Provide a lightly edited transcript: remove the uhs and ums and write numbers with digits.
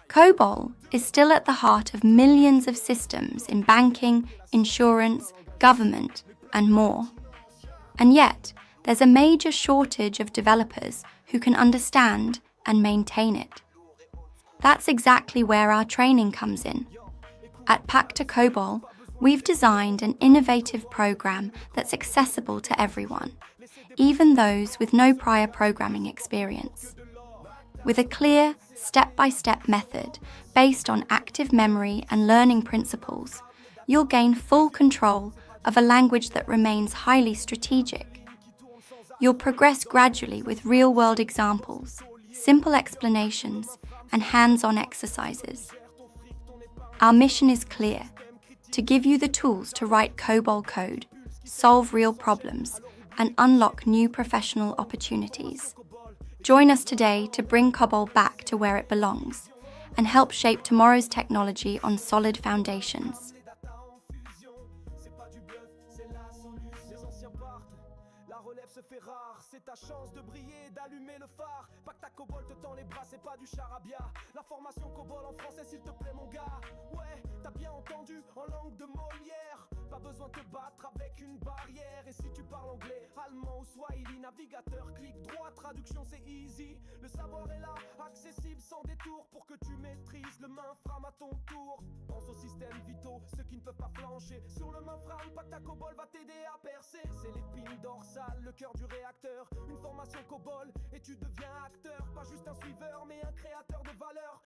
Cobol is still at the heart of millions of systems in banking, insurance, government, and more. And yet, there's a major shortage of developers who can understand and maintain it. That's exactly where our training comes in. At Pacta Cobol, we've designed an innovative program that's accessible to everyone, even those with no prior programming experience. With a clear, step-by-step method based on active memory and learning principles, you'll gain full control of a language that remains highly strategic. You'll progress gradually with real-world examples, simple explanations, and hands-on exercises. Our mission is clear: to give you the tools to write COBOL code, solve real problems, and unlock new professional opportunities. Join us today to bring COBOL back to where it belongs and help shape tomorrow's technology on solid foundations. La relève se fait rare, c'est ta chance de briller, d'allumer le phare. Pacta Cobol te tend les bras, c'est pas du charabia. La formation Cobol en français, s'il te plaît, mon gars. Ouais, t'as bien entendu, en langue de Molière. Pas besoin de te battre avec une barrière. Et si tu parles anglais, allemand ou swahili, navigateur, clic droit, traduction c'est easy. Le savoir est là, accessible sans détour, pour que tu maîtrises le Mainframe à ton tour. Pense aux systèmes vitaux, ceux qui ne peuvent pas flancher. Sur le Mainframe, Pacta Cobol va t'aider à percer. C'est l'épine dorsale, le cœur du réacteur. Une formation Cobol et tu deviens acteur. Pas juste un suiveur mais un créateur de valeur.